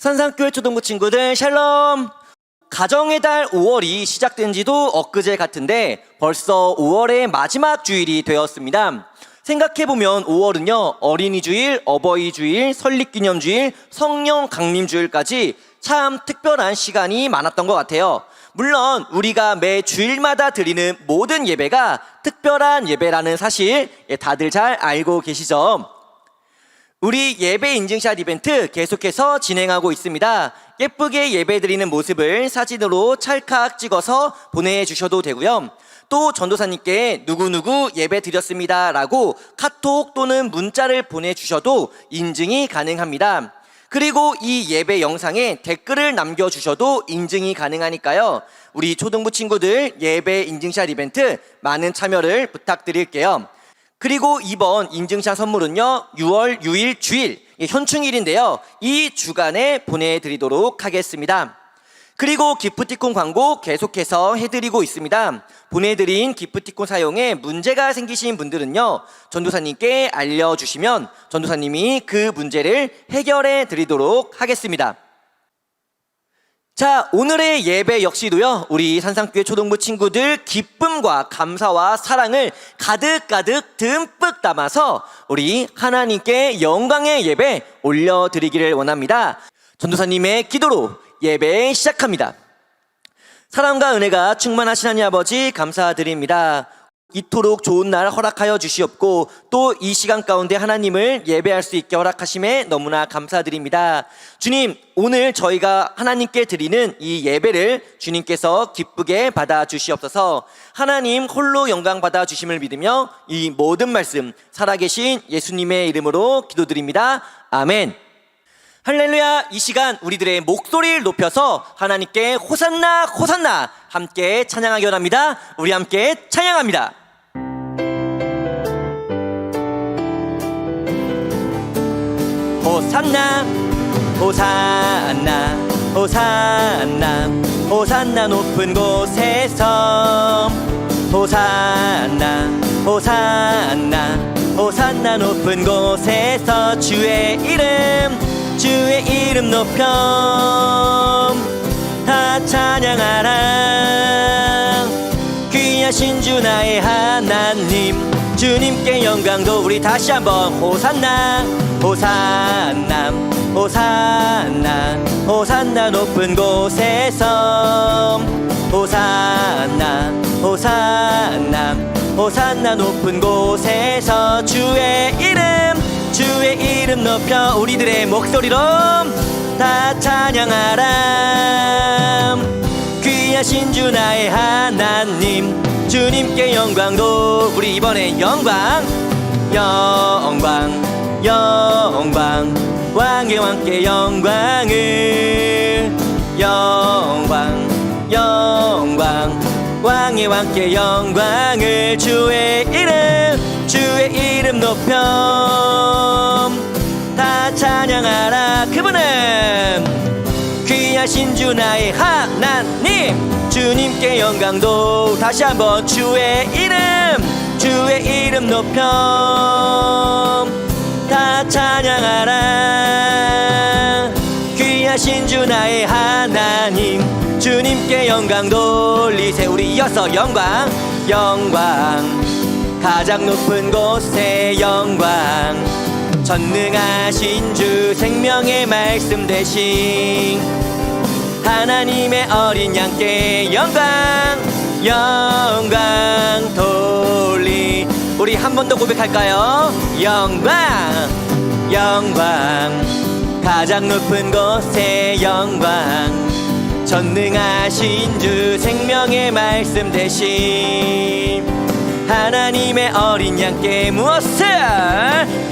산상교회 초등부 친구들 샬롬! 가정의 달 5월이 시작된 지도 엊그제 같은데 벌써 5월의 마지막 주일이 되었습니다. 생각해보면 5월은요 어린이주일, 어버이주일, 설립기념주일, 성령 강림주일까지 참 특별한 시간이 많았던 것 같아요. 물론 우리가 매 주일마다 드리는 모든 예배가 특별한 예배라는 사실 다들 잘 알고 계시죠? 우리 예배 인증샷 이벤트 계속해서 진행하고 있습니다. 예쁘게 예배 드리는 모습을 사진으로 찰칵 찍어서 보내주셔도 되고요. 또 전도사님께 누구누구 예배 드렸습니다 라고 카톡 또는 문자를 보내주셔도 인증이 가능합니다. 그리고 이 예배 영상에 댓글을 남겨주셔도 인증이 가능하니까요. 우리 초등부 친구들 예배 인증샷 이벤트 많은 참여를 부탁드릴게요. 그리고 이번 인증샷 선물은요 6월 6일 주일 현충일인데요 이 주간에 보내드리도록 하겠습니다. 그리고 기프티콘 광고 계속해서 해드리고 있습니다. 보내드린 기프티콘 사용에 문제가 생기신 분들은요 전도사님께 알려주시면 전도사님이 그 문제를 해결해 드리도록 하겠습니다. 자, 오늘의 예배 역시도요 우리 산상교회 초등부 친구들 기쁨과 감사와 사랑을 가득가득 듬뿍 담아서 우리 하나님께 영광의 예배 올려드리기를 원합니다. 전도사님의 기도로 예배 시작합니다. 사랑과 은혜가 충만하신 하나님 아버지 감사드립니다. 이토록 좋은 날 허락하여 주시옵고 또 이 시간 가운데 하나님을 예배할 수 있게 허락하심에 너무나 감사드립니다. 주님, 오늘 저희가 하나님께 드리는 이 예배를 주님께서 기쁘게 받아 주시옵소서. 하나님 홀로 영광 받아 주심을 믿으며 이 모든 말씀 살아계신 예수님의 이름으로 기도드립니다. 아멘. 할렐루야. 이 시간 우리들의 목소리를 높여서 하나님께 호산나 호산나 함께 찬양하기 원합니다. 우리 함께 찬양합니다. 호산나 호산나 호산나 호산나 높은 곳에서 호산나 호산나 호산나 높은 곳에서 주의 이름 높여 다 찬양하라. 귀하신 주 나의 하나님 주님께 영광도 우리 다시 한번 호산나 호산나 호산나 호산나 높은 곳에서 호산나 호산나 호산나 높은 곳에서 주의 이름 높여 우리들의 목소리로 다 찬양하라. 귀하신 주 나의 하나님 주님께 영광도 우리 이번에 영광 왕의 왕께 영광을 왕의 왕께 영광을 주의 이름 높여 다 찬양하라. 그분은 귀하신 주 나의 하나님 주님께 영광도 다시 한번 주의 이름 높여 다 찬양하라. 귀하신 주 나의 하나님 주님께 영광 돌리세. 우리 이어서 영광 가장 높은 곳에 영광 전능하신 주 생명의 말씀 되신 하나님의 어린 양께 영광 돌리. 우리 한 번 더 고백할까요? 영광 가장 높은 곳에 영광 전능하신 주 생명의 말씀 되신 하나님의 어린 양께 무엇을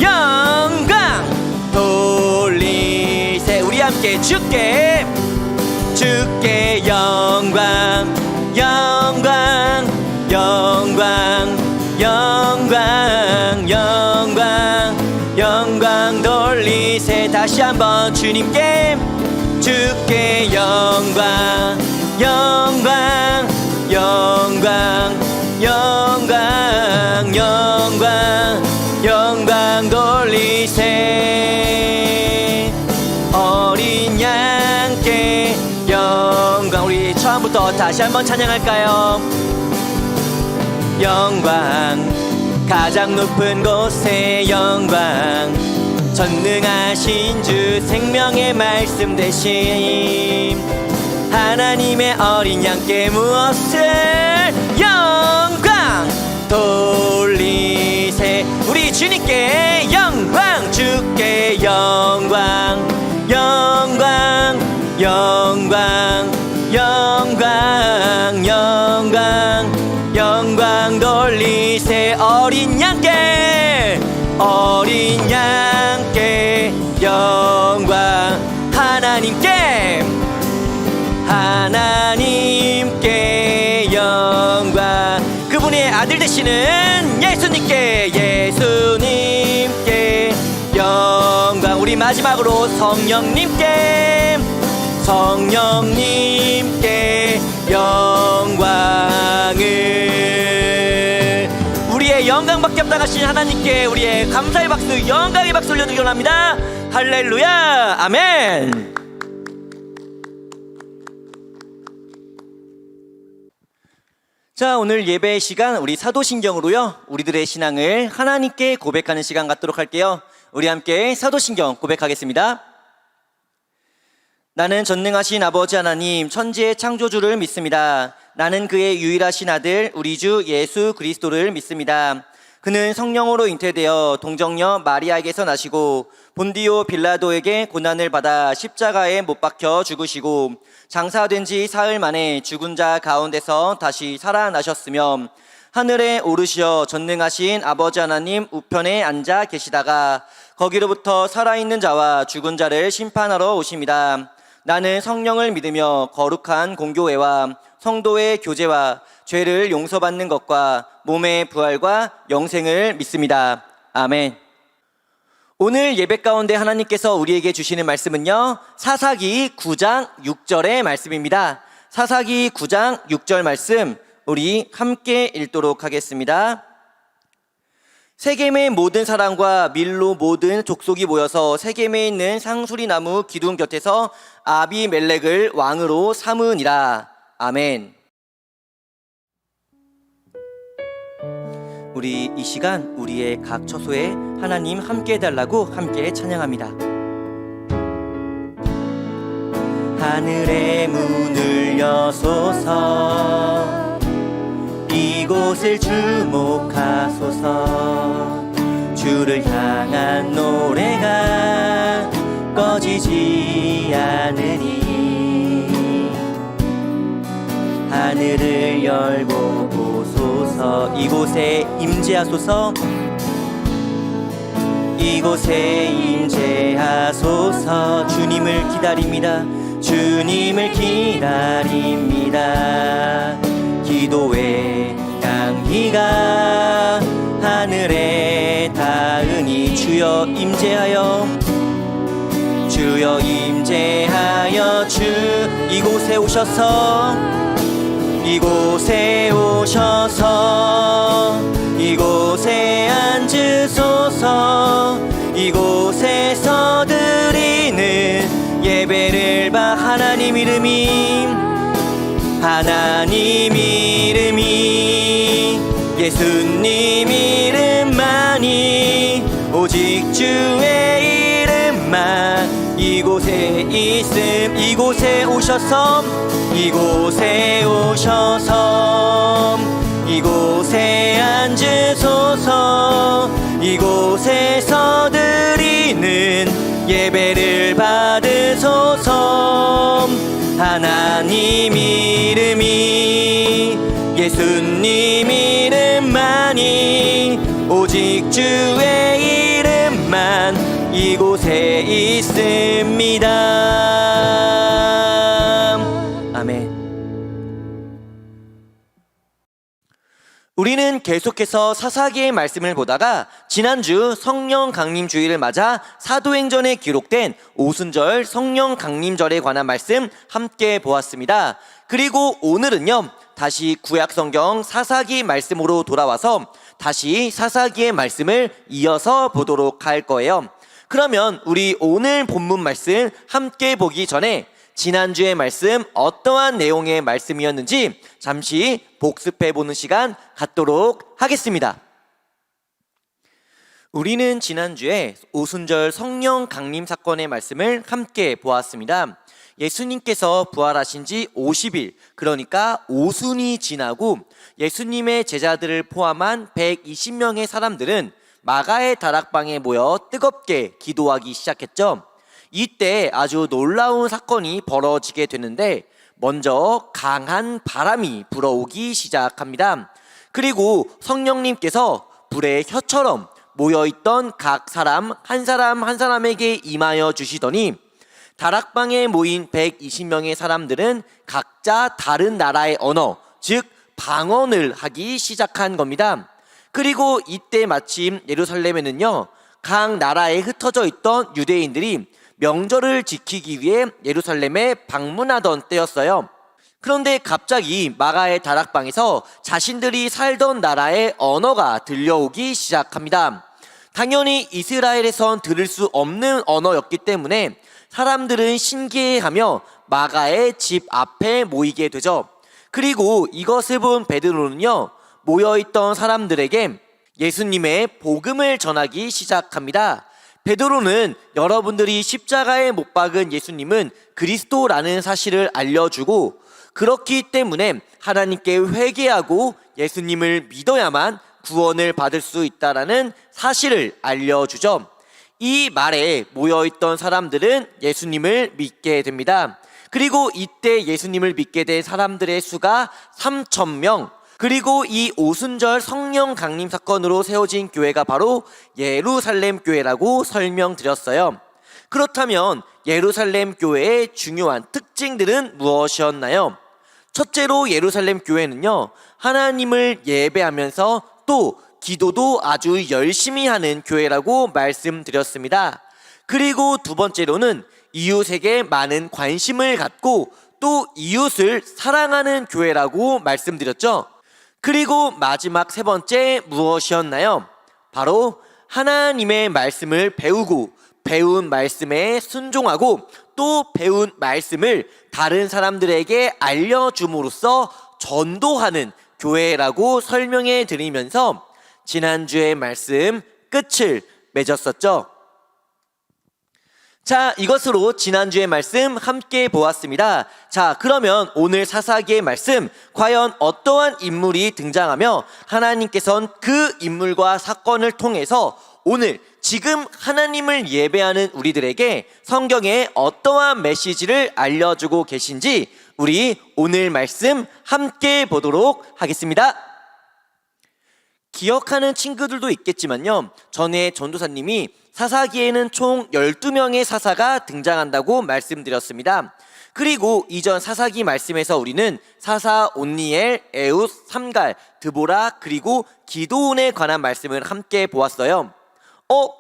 영광 돌리세. 우리 함께 주께 영광 돌리세. 다시 한번 주님께 주께 영광 영광 돌리세. 어린 양 다시 한번 찬양할까요? 영광, 가장 높은 곳에 영광, 전능하신 주 생명의 말씀 대신 하나님의 어린 양께 무엇을 영광 돌리세. 우리 주님께 영광, 주께 영광, 영광, 영광, 영광, 영광, 영광 돌리세. 어린 양께, 어린 양께 영광. 하나님께, 하나님께 영광. 그분의 아들 되시는 예수님께, 예수님께 영광. 우리 마지막으로 성령님께, 성령님께 영광을. 우리의 영광밖에 없다 하신 하나님께 우리의 감사의 박수, 영광의 박수 올려드리기 원합니다. 할렐루야, 아멘. 자, 오늘 예배 시간 우리 사도신경으로요, 우리들의 신앙을 하나님께 고백하는 시간 갖도록 할게요. 우리 함께 사도신경 고백하겠습니다. 나는 전능하신 아버지 하나님, 천지의 창조주를 믿습니다. 나는 그의 유일하신 아들 우리 주 예수 그리스도를 믿습니다. 그는 성령으로 잉태되어 동정녀 마리아에게서 나시고 본디오 빌라도에게 고난을 받아 십자가에 못 박혀 죽으시고 장사된 지 사흘 만에 죽은 자 가운데서 다시 살아나셨으며 하늘에 오르시어 전능하신 아버지 하나님 우편에 앉아 계시다가 거기로부터 살아있는 자와 죽은 자를 심판하러 오십니다. 나는 성령을 믿으며 거룩한 공교회와 성도의 교제와 죄를 용서받는 것과 몸의 부활과 영생을 믿습니다. 아멘. 오늘 예배 가운데 하나님께서 우리에게 주시는 말씀은요, 사사기 9장 6절의 말씀입니다. 사사기 9장 6절 말씀 우리 함께 읽도록 하겠습니다. 세겜의 모든 사람과 밀로 모든 족속이 모여서 세겜에 있는 상수리나무 기둥 곁에서 아비멜렉을 왕으로 삼으니라. 아멘. 우리 이 시간 우리의 각 처소에 하나님 함께 해달라고 함께 찬양합니다. 하늘의 문을 여소서, 이곳을 주목하소서. 주를 향한 노래가 꺼지지 않으니 하늘을 열고 보소서. 이곳에 임재하소서, 이곳에 임재하소서. 주님을 기다립니다. 주님을 기다립니다. 기도의 향기가 하늘에 닿으니 주여 임재하여, 주여 임재하여. 주 이곳에 오셔서, 이곳에 오셔서, 이곳에 앉으소서. 이곳에서 드리는 예배를 봐. 하나님 이름이, 하나님 이름이, 예수님 이름만이, 오직 주의 이름만 이곳에 있음. 이곳에 오셔서, 이곳에 오셔서, 이곳에 앉으소서. 이곳에서 드리는 예배를 받으소서. 하나님 이름이, 예수님 이름만이, 오직 주의 이름만 이곳에 있습니다. 아멘. 우리는 계속해서 사사기의 말씀을 보다가 지난주 성령 강림 주일을 맞아 사도행전에 기록된 오순절 성령 강림절에 관한 말씀 함께 보았습니다. 그리고 오늘은요, 다시 구약 성경 사사기 말씀으로 돌아와서 다시 사사기의 말씀을 이어서 보도록 할 거예요. 그러면 우리 오늘 본문 말씀 함께 보기 전에 지난주의 말씀 어떠한 내용의 말씀이었는지 잠시 복습해보는 시간 갖도록 하겠습니다. 우리는 지난주에 오순절 성령 강림 사건의 말씀을 함께 보았습니다. 예수님께서 부활하신 지 50일, 그러니까 오순이 지나고 예수님의 제자들을 포함한 120명의 사람들은 마가의 다락방에 모여 뜨겁게 기도하기 시작했죠. 이때 아주 놀라운 사건이 벌어지게 되는데 먼저 강한 바람이 불어오기 시작합니다. 그리고 성령님께서 불의 혀처럼 모여있던 각 사람 한 사람에게 임하여 주시더니 다락방에 모인 120명의 사람들은 각자 다른 나라의 언어, 즉 방언을 하기 시작한 겁니다. 그리고 이때 마침 예루살렘에는요, 각 나라에 흩어져 있던 유대인들이 명절을 지키기 위해 예루살렘에 방문하던 때였어요. 그런데 갑자기 마가의 다락방에서 자신들이 살던 나라의 언어가 들려오기 시작합니다. 당연히 이스라엘에선 들을 수 없는 언어였기 때문에 사람들은 신기해하며 마가의 집 앞에 모이게 되죠. 그리고 이것을 본 베드로는요, 모여있던 사람들에게 예수님의 복음을 전하기 시작합니다. 베드로는 여러분들이 십자가에 못 박은 예수님은 그리스도라는 사실을 알려주고, 그렇기 때문에 하나님께 회개하고 예수님을 믿어야만 구원을 받을 수 있다라는 사실을 알려주죠. 이 말에 모여있던 사람들은 예수님을 믿게 됩니다. 그리고 이때 예수님을 믿게 된 사람들의 수가 3,000명, 그리고 이 오순절 성령 강림 사건으로 세워진 교회가 바로 예루살렘 교회라고 설명드렸어요. 그렇다면 예루살렘 교회의 중요한 특징들은 무엇이었나요? 첫째로 예루살렘 교회는요, 하나님을 예배하면서 또 기도도 아주 열심히 하는 교회라고 말씀드렸습니다. 그리고 두 번째로는 이웃에게 많은 관심을 갖고 또 이웃을 사랑하는 교회라고 말씀드렸죠. 그리고 마지막 세 번째 무엇이었나요? 바로 하나님의 말씀을 배우고 배운 말씀에 순종하고 또 배운 말씀을 다른 사람들에게 알려줌으로써 전도하는 교회라고 설명해 드리면서 지난주의 말씀 끝을 맺었었죠. 자, 이것으로 지난주의 말씀 함께 보았습니다. 자, 그러면 오늘 사사기의 말씀, 과연 어떠한 인물이 등장하며 하나님께서는 그 인물과 사건을 통해서 오늘 지금 하나님을 예배하는 우리들에게 성경에 어떠한 메시지를 알려주고 계신지 우리 오늘 말씀 함께 보도록 하겠습니다. 기억하는 친구들도 있겠지만요, 전에 전도사님이 사사기에는 총 12명의 사사가 등장한다고 말씀드렸습니다. 그리고 이전 사사기 말씀에서 우리는 사사 온니엘, 에웃, 삼갈, 드보라, 그리고 기드온에 관한 말씀을 함께 보았어요.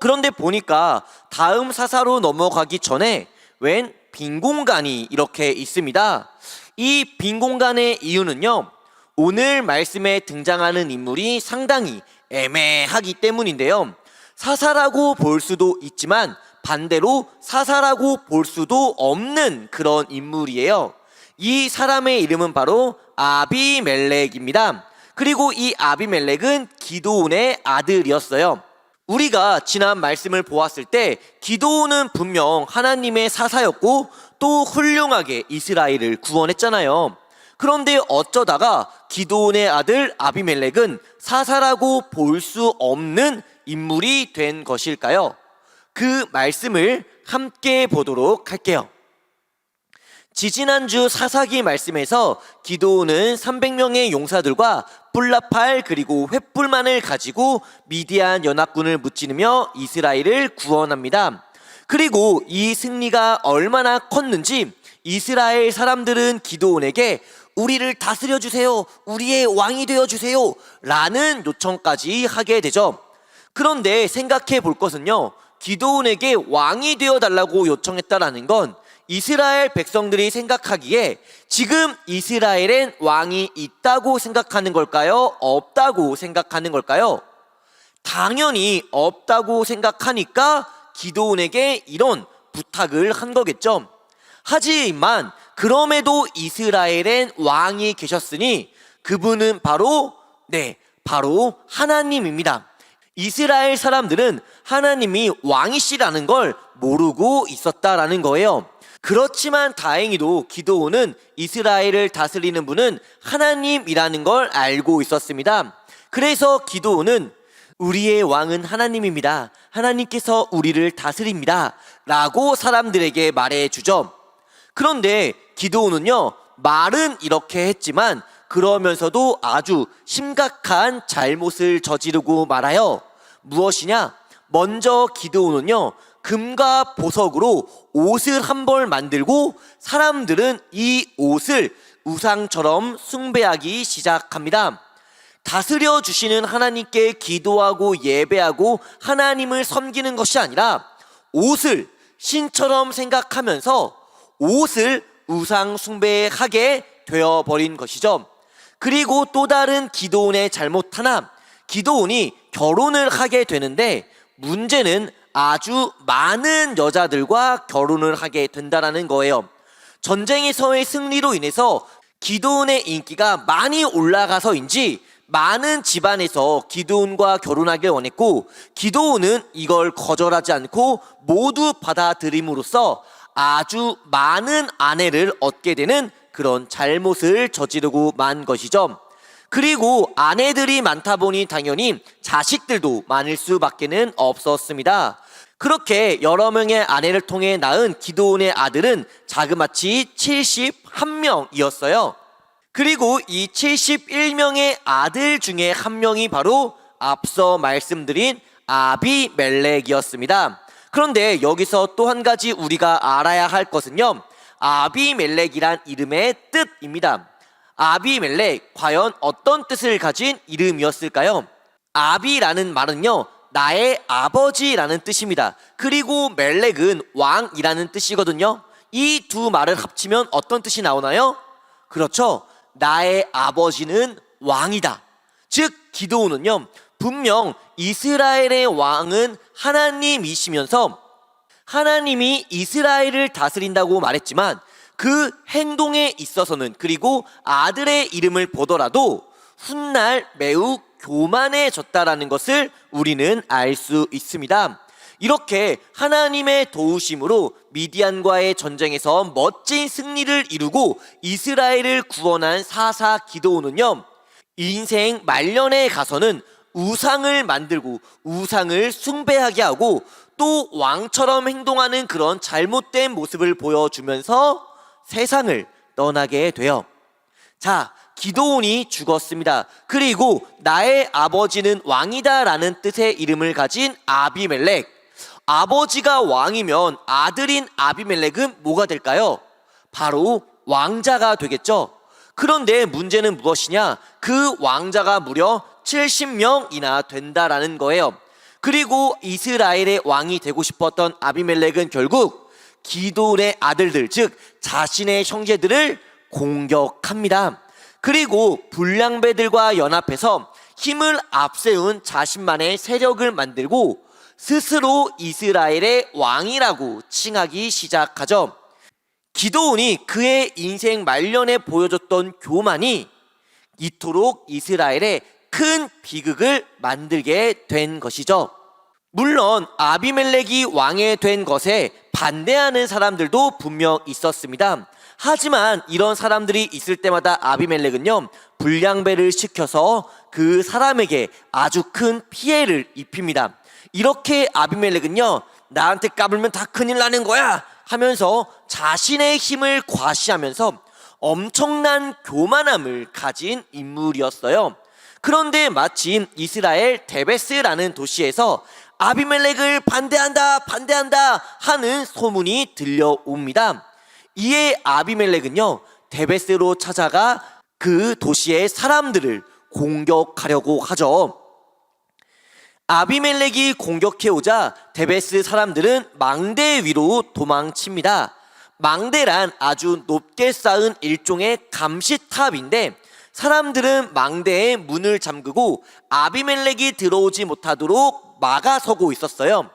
그런데 보니까 다음 사사로 넘어가기 전에 웬 빈 공간이 이렇게 있습니다. 이 빈 공간의 이유는요, 오늘 말씀에 등장하는 인물이 상당히 애매하기 때문인데요. 사사라고 볼 수도 있지만 반대로 사사라고 볼 수도 없는 그런 인물이에요. 이 사람의 이름은 바로 아비멜렉입니다. 그리고 이 아비멜렉은 기드온의 아들이었어요. 우리가 지난 말씀을 보았을 때 기드온은 분명 하나님의 사사였고 또 훌륭하게 이스라엘을 구원했잖아요. 그런데 어쩌다가 기드온의 아들 아비멜렉은 사사라고 볼 수 없는 인물이 된 것일까요? 그 말씀을 함께 보도록 할게요. 지지난주 사사기 말씀에서 기드온은 300명의 용사들과 뿔나팔 그리고 횃불만을 가지고 미디안 연합군을 무찌르며 이스라엘을 구원합니다. 그리고 이 승리가 얼마나 컸는지 이스라엘 사람들은 기드온에게 우리를 다스려 주세요, 우리의 왕이 되어 주세요 라는 요청까지 하게 되죠. 그런데 생각해 볼 것은요, 기드온에게 왕이 되어 달라고 요청했다라는 건 이스라엘 백성들이 생각하기에 지금 이스라엘엔 왕이 있다고 생각하는 걸까요? 없다고 생각하는 걸까요? 당연히 없다고 생각하니까 기드온에게 이런 부탁을 한 거겠죠. 하지만 그럼에도 이스라엘엔 왕이 계셨으니 그분은 바로 하나님입니다. 이스라엘 사람들은 하나님이 왕이시라는 걸 모르고 있었다라는 거예요. 그렇지만 다행히도 기드온은 이스라엘을 다스리는 분은 하나님이라는 걸 알고 있었습니다. 그래서 기드온은 우리의 왕은 하나님입니다. 하나님께서 우리를 다스립니다. 라고 사람들에게 말해주죠. 그런데 기드온은요, 말은 이렇게 했지만 그러면서도 아주 심각한 잘못을 저지르고 말아요. 무엇이냐? 먼저 기드온은요, 금과 보석으로 옷을 한 벌 만들고 사람들은 이 옷을 우상처럼 숭배하기 시작합니다. 다스려 주시는 하나님께 기도하고 예배하고 하나님을 섬기는 것이 아니라 옷을 신처럼 생각하면서 옷을 우상 숭배하게 되어버린 것이죠. 그리고 또 다른 기드온의 잘못 하나, 기드온이 결혼을 하게 되는데 문제는 아주 많은 여자들과 결혼을 하게 된다는 거예요. 전쟁에서의 승리로 인해서 기드온의 인기가 많이 올라가서인지 많은 집안에서 기드온과 결혼하길 원했고, 기드온은 이걸 거절하지 않고 모두 받아들임으로써 아주 많은 아내를 얻게 되는 그런 잘못을 저지르고 만 것이죠. 그리고 아내들이 많다 보니 당연히 자식들도 많을 수밖에는 없었습니다. 그렇게 여러 명의 아내를 통해 낳은 기드온의 아들은 자그마치 71명이었어요. 그리고 이 71명의 아들 중에 한 명이 바로 앞서 말씀드린 아비멜렉이었습니다. 그런데 여기서 또 한 가지 우리가 알아야 할 것은요, 아비멜렉이란 이름의 뜻입니다. 아비멜렉, 과연 어떤 뜻을 가진 이름이었을까요? 아비라는 말은요, 나의 아버지라는 뜻입니다. 그리고 멜렉은 왕이라는 뜻이거든요. 이 두 말을 합치면 어떤 뜻이 나오나요? 그렇죠. 나의 아버지는 왕이다. 즉 기드온은요, 분명 이스라엘의 왕은 하나님이시면서 하나님이 이스라엘을 다스린다고 말했지만 그 행동에 있어서는, 그리고 아들의 이름을 보더라도 훗날 매우 교만해졌다라는 것을 우리는 알 수 있습니다. 이렇게 하나님의 도우심으로 미디안과의 전쟁에서 멋진 승리를 이루고 이스라엘을 구원한 사사 기드온은요, 인생 말년에 가서는 우상을 만들고 우상을 숭배하게 하고 또 왕처럼 행동하는 그런 잘못된 모습을 보여주면서 세상을 떠나게 돼요. 자, 기드온이 죽었습니다. 그리고 나의 아버지는 왕이다 라는 뜻의 이름을 가진 아비멜렉, 아버지가 왕이면 아들인 아비멜렉은 뭐가 될까요? 바로 왕자가 되겠죠. 그런데 문제는 무엇이냐? 그 왕자가 무려 70명이나 된다라는 거예요. 그리고 이스라엘의 왕이 되고 싶었던 아비멜렉은 결국 기드온의 아들들, 즉 자신의 형제들을 공격합니다. 그리고 불량배들과 연합해서 힘을 앞세운 자신만의 세력을 만들고 스스로 이스라엘의 왕이라고 칭하기 시작하죠. 기드온이 그의 인생 말년에 보여줬던 교만이 이토록 이스라엘에 큰 비극을 만들게 된 것이죠. 물론 아비멜렉이 왕이 된 것에 반대하는 사람들도 분명 있었습니다. 하지만 이런 사람들이 있을 때마다 아비멜렉은요, 불량배를 시켜서 그 사람에게 아주 큰 피해를 입힙니다. 이렇게 아비멜렉은요, 나한테 까불면 다 큰일 나는 거야 하면서 자신의 힘을 과시하면서 엄청난 교만함을 가진 인물이었어요. 그런데 마침 이스라엘 데베스라는 도시에서 아비멜렉을 반대한다 하는 소문이 들려옵니다. 이에 아비멜렉은요, 데베스로 찾아가 그 도시의 사람들을 공격하려고 하죠. 아비멜렉이 공격해오자 데베스 사람들은 망대 위로 도망칩니다. 망대란 아주 높게 쌓은 일종의 감시탑인데 사람들은 망대에 문을 잠그고 아비멜렉이 들어오지 못하도록 막아서고 있었어요.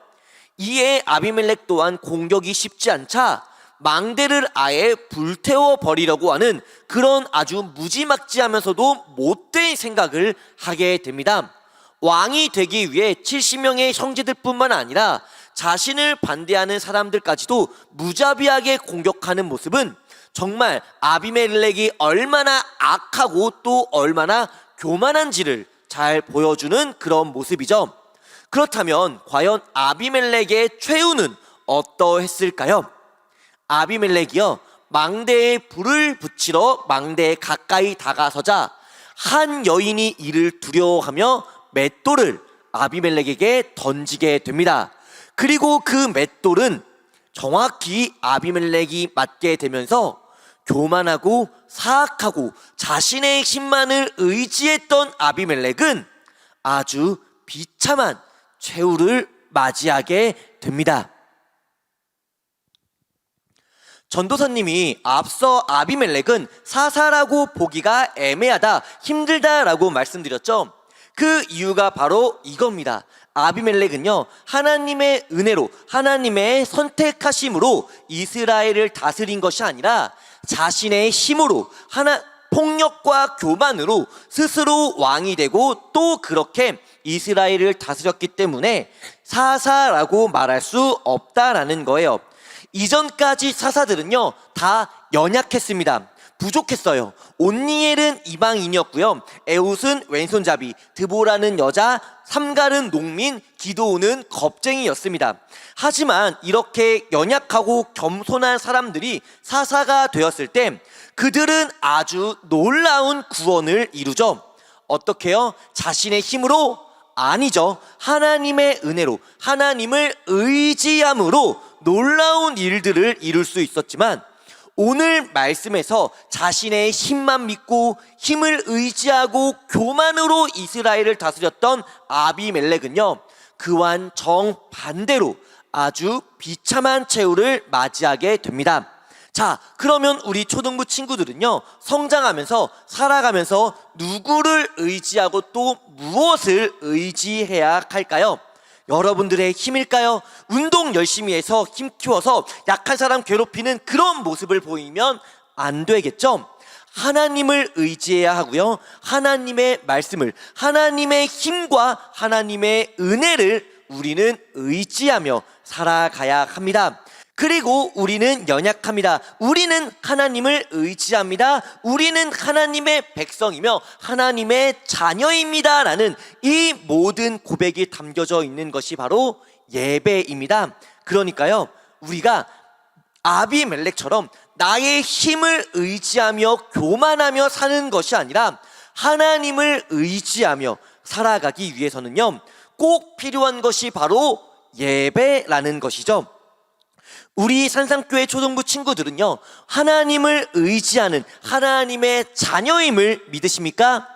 이에 아비멜렉 또한 공격이 쉽지 않자 망대를 아예 불태워 버리려고 하는 그런 아주 무지막지하면서도 못된 생각을 하게 됩니다. 왕이 되기 위해 70명의 형제들뿐만 아니라 자신을 반대하는 사람들까지도 무자비하게 공격하는 모습은 정말 아비멜렉이 얼마나 악하고 또 얼마나 교만한지를 잘 보여주는 그런 모습이죠. 그렇다면 과연 아비멜렉의 최후는 어떠했을까요? 아비멜렉이요, 망대에 불을 붙이러 망대에 가까이 다가서자 한 여인이 이를 두려워하며 맷돌을 아비멜렉에게 던지게 됩니다. 그리고 그 맷돌은 정확히 아비멜렉이 맞게 되면서 교만하고 사악하고 자신의 힘만을 의지했던 아비멜렉은 아주 비참한 최후를 맞이하게 됩니다. 전도사님이 앞서 아비멜렉은 사사라고 보기가 애매하다, 힘들다라고 말씀드렸죠. 그 이유가 바로 이겁니다. 아비멜렉은요, 하나님의 은혜로, 하나님의 선택하심으로 이스라엘을 다스린 것이 아니라 자신의 힘으로, 폭력과 교만으로 스스로 왕이 되고 또 그렇게 이스라엘을 다스렸기 때문에 사사라고 말할 수 없다라는 거예요. 이전까지 사사들은요, 다 연약했습니다. 부족했어요. 온니엘은 이방인이었고요, 에웃은 왼손잡이, 드보라는 여자, 삼갈은 농민, 기드온은 겁쟁이였습니다. 하지만 이렇게 연약하고 겸손한 사람들이 사사가 되었을 때 그들은 아주 놀라운 구원을 이루죠. 어떻게요? 자신의 힘으로? 아니죠. 하나님의 은혜로, 하나님을 의지함으로 놀라운 일들을 이룰 수 있었지만, 오늘 말씀에서 자신의 힘만 믿고 힘을 의지하고 교만으로 이스라엘을 다스렸던 아비멜렉은요, 그와는 정반대로 아주 비참한 최후를 맞이하게 됩니다. 자, 그러면 우리 초등부 친구들은요, 성장하면서 살아가면서 누구를 의지하고 또 무엇을 의지해야 할까요? 여러분들의 힘일까요? 운동 열심히 해서 힘 키워서 약한 사람 괴롭히는 그런 모습을 보이면 안 되겠죠? 하나님을 의지해야 하고요, 하나님의 말씀을, 하나님의 힘과 하나님의 은혜를 우리는 의지하며 살아가야 합니다. 그리고 우리는 연약합니다. 우리는 하나님을 의지합니다. 우리는 하나님의 백성이며 하나님의 자녀입니다 라는 이 모든 고백이 담겨져 있는 것이 바로 예배입니다. 그러니까요, 우리가 아비멜렉처럼 나의 힘을 의지하며 교만하며 사는 것이 아니라 하나님을 의지하며 살아가기 위해서는요, 꼭 필요한 것이 바로 예배라는 것이죠. 우리 산상교회 초등부 친구들은요, 하나님을 의지하는 하나님의 자녀임을 믿으십니까?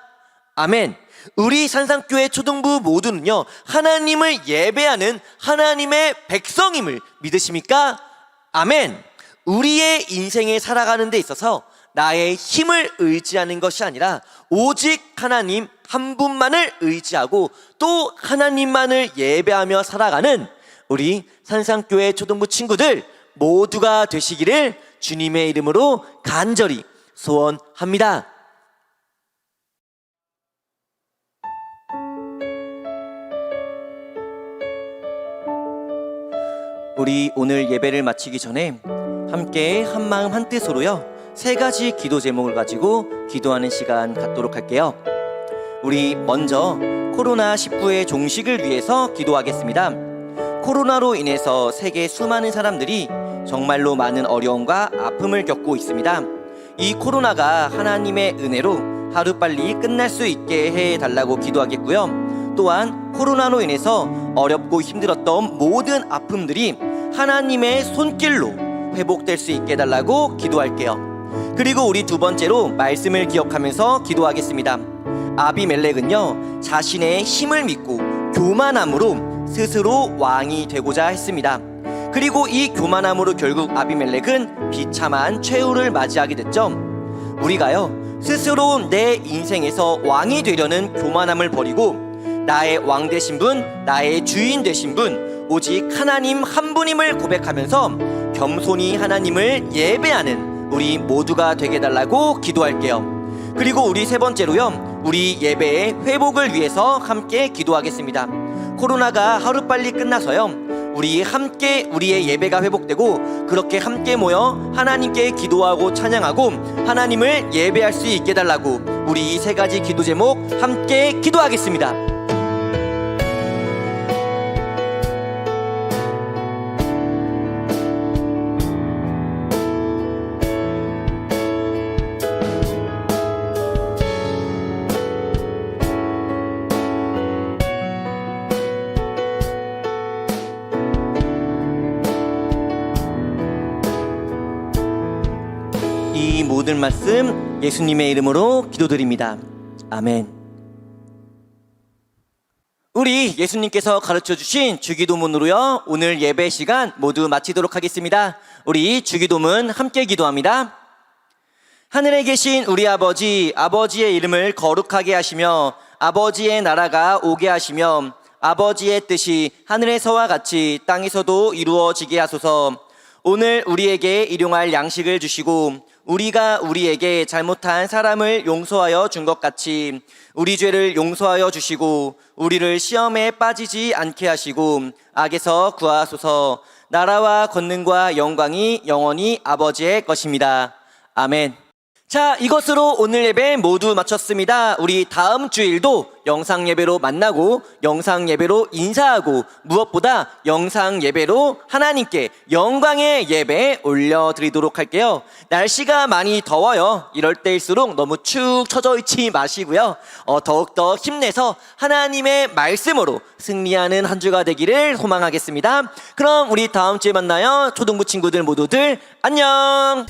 아멘. 우리 산상교회 초등부 모두는요, 하나님을 예배하는 하나님의 백성임을 믿으십니까? 아멘. 우리의 인생에 살아가는 데 있어서 나의 힘을 의지하는 것이 아니라 오직 하나님 한 분만을 의지하고 또 하나님만을 예배하며 살아가는 우리 산상교회 초등부 친구들 모두가 되시기를 주님의 이름으로 간절히 소원합니다. 우리 오늘 예배를 마치기 전에 함께 한마음 한뜻으로요, 3가지 기도 제목을 가지고 기도하는 시간 갖도록 할게요. 우리 먼저 코로나19의 종식을 위해서 기도하겠습니다. 코로나로 인해서 세계 수많은 사람들이 정말로 많은 어려움과 아픔을 겪고 있습니다. 이 코로나가 하나님의 은혜로 하루빨리 끝날 수 있게 해달라고 기도하겠고요. 또한 코로나로 인해서 어렵고 힘들었던 모든 아픔들이 하나님의 손길로 회복될 수 있게 해달라고 기도할게요. 그리고 우리 두 번째로 말씀을 기억하면서 기도하겠습니다. 아비멜렉은요, 자신의 힘을 믿고 교만함으로 스스로 왕이 되고자 했습니다. 그리고 이 교만함으로 결국 아비멜렉은 비참한 최후를 맞이하게 됐죠. 우리가요, 스스로 내 인생에서 왕이 되려는 교만함을 버리고 나의 왕 되신 분, 나의 주인 되신 분, 오직 하나님 한 분임을 고백하면서 겸손히 하나님을 예배하는 우리 모두가 되게 해달라고 기도할게요. 그리고 우리 세 번째로요, 우리 예배의 회복을 위해서 함께 기도하겠습니다. 코로나가 하루빨리 끝나서요, 우리 함께 우리의 예배가 회복되고 그렇게 함께 모여 하나님께 기도하고 찬양하고 하나님을 예배할 수 있게 해달라고 우리 이 세 가지 기도 제목 함께 기도하겠습니다. 이 모든 말씀 예수님의 이름으로 기도드립니다. 아멘. 우리 예수님께서 가르쳐주신 주기도문으로요, 오늘 예배 시간 모두 마치도록 하겠습니다. 우리 주기도문 함께 기도합니다. 하늘에 계신 우리 아버지, 아버지의 이름을 거룩하게 하시며 아버지의 나라가 오게 하시며 아버지의 뜻이 하늘에서와 같이 땅에서도 이루어지게 하소서. 오늘 우리에게 일용할 양식을 주시고 우리가 우리에게 잘못한 사람을 용서하여 준 것 같이 우리 죄를 용서하여 주시고 우리를 시험에 빠지지 않게 하시고 악에서 구하소서. 나라와 권능과 영광이 영원히 아버지의 것입니다. 아멘. 자, 이것으로 오늘 예배 모두 마쳤습니다. 우리 다음 주일도 영상 예배로 만나고 영상 예배로 인사하고 무엇보다 영상 예배로 하나님께 영광의 예배 올려드리도록 할게요. 날씨가 많이 더워요. 이럴 때일수록 너무 축 처져 있지 마시고요, 더욱더 힘내서 하나님의 말씀으로 승리하는 한 주가 되기를 소망하겠습니다. 그럼 우리 다음 주에 만나요. 초등부 친구들 모두들 안녕.